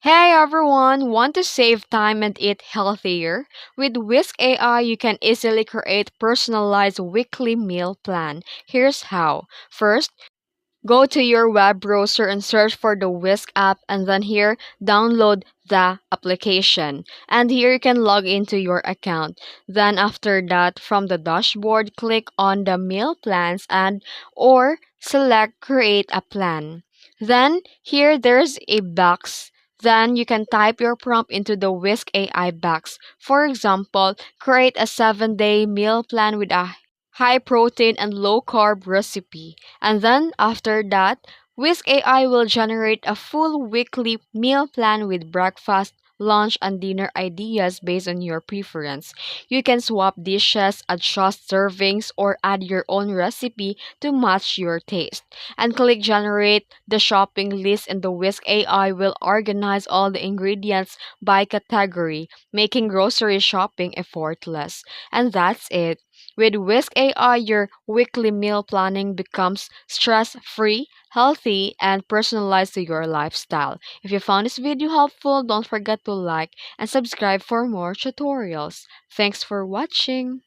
Hey everyone, want to save time and eat healthier? With Whisk AI, you can easily create personalized weekly meal plan. Here's how. First, go to your web browser and search for the Whisk app, and then here download the application. And here you can log into your account. Then after that, from the dashboard, click on the meal plans and or select create a plan. Then here there's a box. Then you can type your prompt into the Whisk AI box. For example, create a 7-day meal plan with a high protein and low carb recipe. And then after that, Whisk AI will generate a full weekly meal plan with breakfast, lunch, and dinner ideas based on your preference. You can swap dishes, adjust servings, or add your own recipe to match your taste. And click generate the shopping list, and the Whisk AI will organize all the ingredients by category, making grocery shopping effortless. And that's it. With Whisk AI, your weekly meal planning becomes stress free, healthy, and personalized to your lifestyle. If you found this video helpful, don't forget to like and subscribe for more tutorials. Thanks for watching.